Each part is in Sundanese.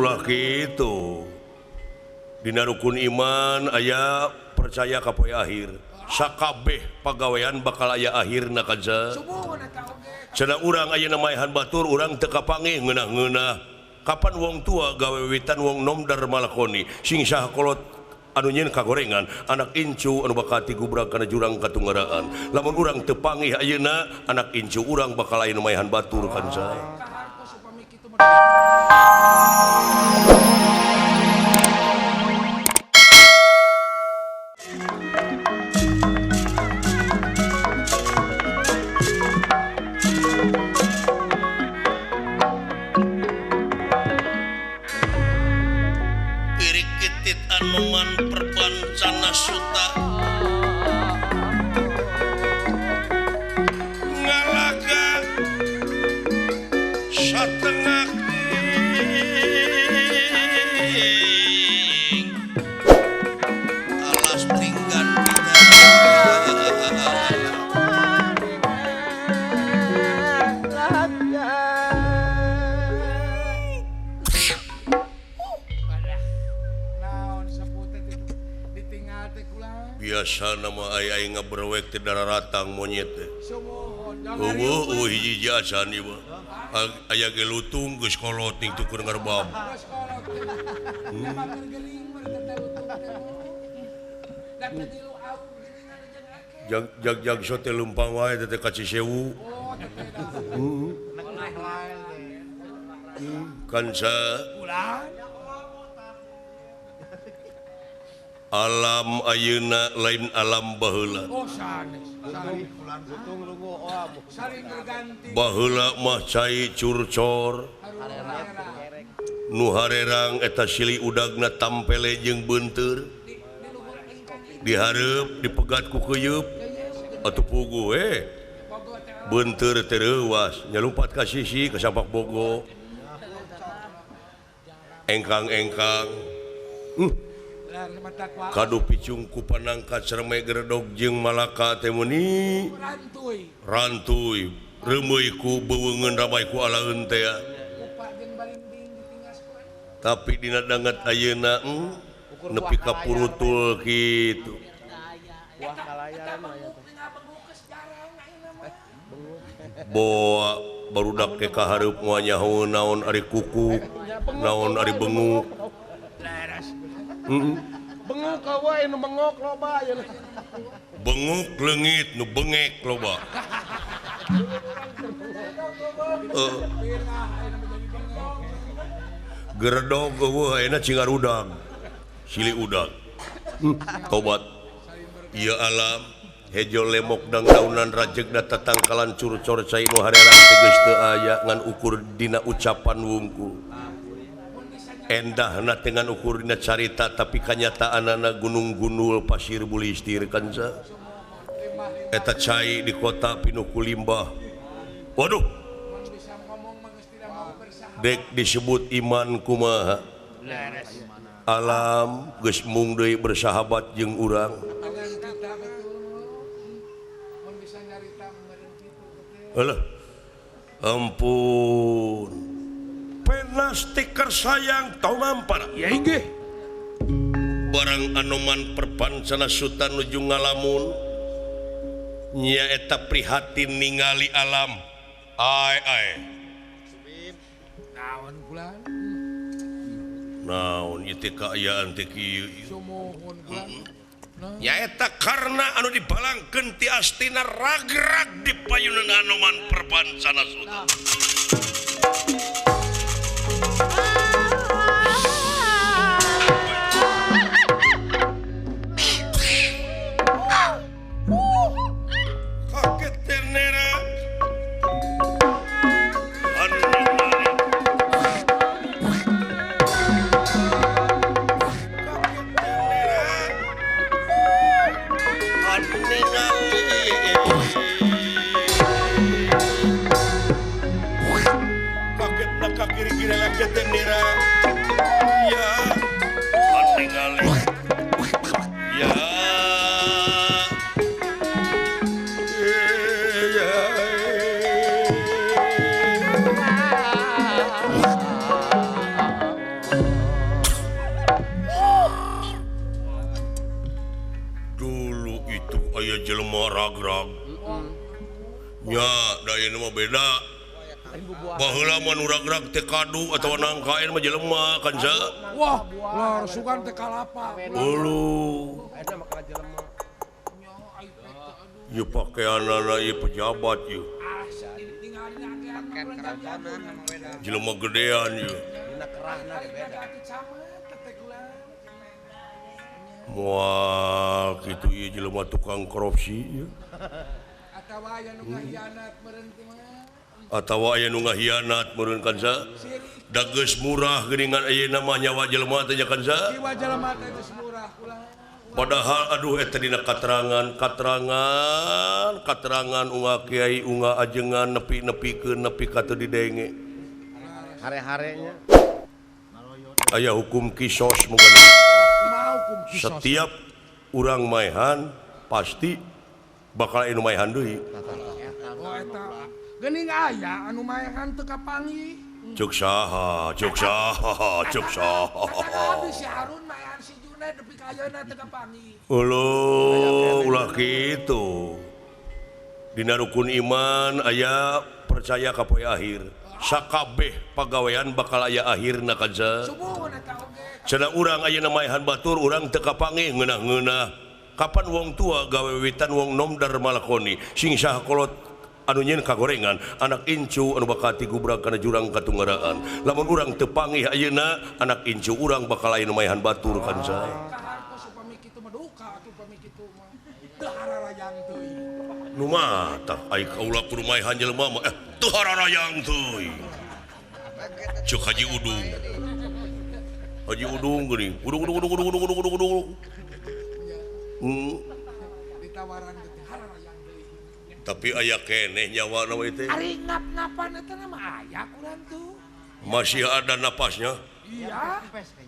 ulah gitu dina rukun iman aya percaya ka poe akhir sakabeh pagawean bakal aya akhirna kaza cenah urang ayeuna maehan batur urang teu kapanggih ngeunah-ngeunah kapan wong tua gawe wiwitan wong nom dar malakoni sing saha kolot anu nyeun kagorengan anak incu anu bakal tigubrak kana jurang katunggaraan lamun urang teu panggih ayeuna anak incu urang bakal aya nu maehan batur kanza Pirik kitit anoman perpancana suta ngalaga satengah king alas tinggan biasa nama aya ngaberwek ti dararatang monyet teh hiji jasan ieu aya ge lutung geus kolot ning tukur ngarbab jag sote lumpang wae teh ka Cisewu kan sa alam ayeuna lain alam baheula baheula mah cai curcor nu harerang eta silih udagna tampele jeung beunteur dihareup dipegat ku keuyeub atuh pugu beunteur teh reuwas nyalumpat ka sisi ka sampak bogo engkang-engkang kadu picung ku panangkat Cerme Gerdog jeung Malaka teh meuni rantuy reumeuy ku beuweungeun ramai ku alaeun teh tapi dina danget ayeuna nepi ka purutul kitu boa barudak teh kahareup moal nyaho naon ari kuku naon ari benguk benguk wae nu bengok loba aya benguk leungit nu bengek loba Gerdog eueuh ayeuna cingar udang silih udang tobat ieu alam hejo lemok dang daunan rajegna tatangkalan curcor cai nu harerang teh geus teu aya ngan ukur dina ucapan wungkul endahna dengan ukur dina carita tapi kanyataanna gunung-gunul pasir bulistir kanza eta cai di kota Pinuku Limbah waduh dek disebut iman kumaha alam geus mung deui bersahabat jeung urang alah ampun pena stiker sayang tau mampar ya inggih barang anoman perpancana suta nuju ngalamun nya eta prihatin ningali alam ai naon bulan naon ieu teh kaayaan teh kieu sumohon bulan nya eta karna anu dibalangkeun ti astina ragrag di payunan anoman perpancana suta nya da ieu mah beda baheula mun urang-urang teh kadu atawa nangkain mah jelema kan sa Wah, lor sugan teh kalapa. ulu Eta mah kala jelema. ieu pakaianana ieu pejabat ieu jelema gedean ieu Dina kerahna ge beda. moal kitu ieu jelema tukang korupsi ieu Atawa aya nu ngahianat meureun teh mah. atawa aya nu ngahianat meureun kan sa da geus murah geuningan ayeuna mah nyawa jelema teh nya kan sa Jiwa jelema teh geus murah ulah. padahal aduh eta dina katerangan unga kiai unga ajengan nepi-nepikeun nepi ka teu didenge Hare-harenya. aya hukum kisos muga Mau hukum kisos. setiap urang maehan pasti bakal anu maehan deui Oh eta. Geuning aya anu maehan teu kapangi. cuk saha Abi si Harun maehan si Junaid nepi ka ayeuna teu kapangi. ulah kitu dina rukun iman aya percaya ka poe akhir sakabeh pagawean bakal aya akhirna kan sa Subuhun eta oge. cenah urang ayeuna maehan batur urang teu kapanggih ngeunah-ngeunah kapan wong tua gawe wiwitan wong nom dar malakoni sing saha kolot anu nyeun kagorengan anak incu anu bakal tigubrag kana jurang katunggaraan lamun urang teu panggih ayeuna anak incu urang bakal aya nu maehan batur kan sa Kahartos upami kitu mah duka atuh upami kitu mah. Teu hararayang teuing. nu mah tah ai kaula kudu maehan jelema mah teu hararayang teuing cuk Haji Udung geuning udung Ditawaran teh hararayang teuing. tapi aya keneh nyawa na we teh Ari ngap-ngapan eta mah aya kurang tuh. masih ada napasnya Iya.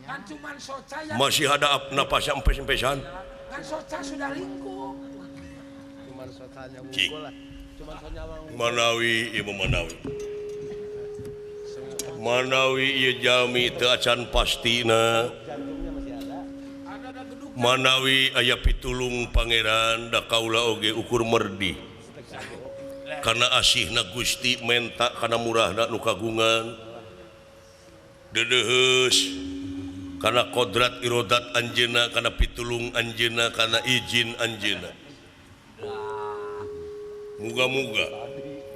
Kan cuman soca yang masih ada napasnya empes-empesan kan soca sudah lingkup. Cik. Manawi ieu Manawi ieu jalmi teu acan pastina Manawi aya pitulung pangeran da kaula oge ukur merdi karena asihna Gusti menta kana murahna nu kagungan dedeheus karena kodrat irodat anjeunna kana pitulung anjeunna kana izin anjeunna muga-muga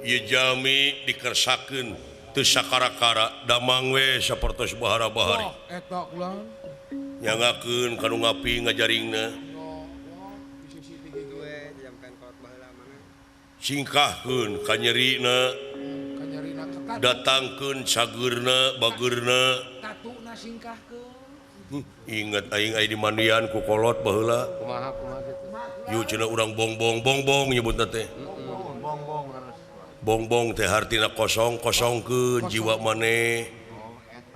ieu jalmi dikersakeun teu sakara-kara damang we sapertos bahara-bahari Eta ulang. nyangakeun kanu ngapi ngajaringna singkahkeun ka nyerina Kanyarina ketat. datangkeun cageurna bageurna Tatuna singkahkeun. inget aing aya di mandian ku kolot baheula Kumaha kitu. yu cenah urang bongbong nyebutna teh bongbong teh hartina kosongkeun jiwa maneh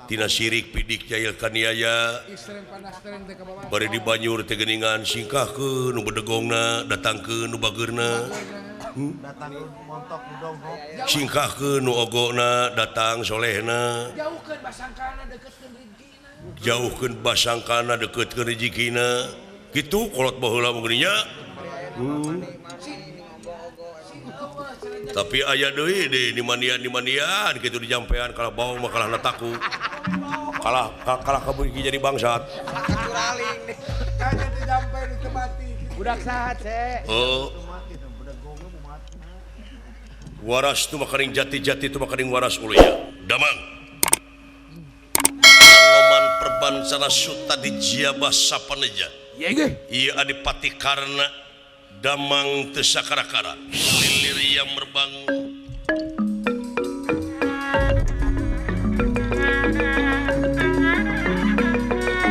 tina sirik pidik jahil kaniaya Istren panas tren teh ka bawah. bari di banyur teh geuningan singkahkeun nu bedegongna datangkeun nu bageurna singkahkeun nu ogona datang solehna Jauhkeun basangkana deketkeun rezekina. jauhkeun basangkana deketkeun rezekina kitu kolot baheula mah geuning nya tapi aya deui di mandian kitu dijampean kalah bawang mah kalah nataku kalah kabeuki jadi bangsat Kanya teh jampe di temati. Budak saha ce? oh waras tu makaring jati tu makaring waras uluya damang noman perbansana suta di jiabah sapaneja Iya ge. ieu adipati karna damang teu sakara-kara lilir yang merbangun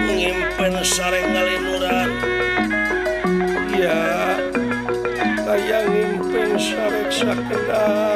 ngimpen sareng ngalinuran ya kayak ngimpen sareng sakedar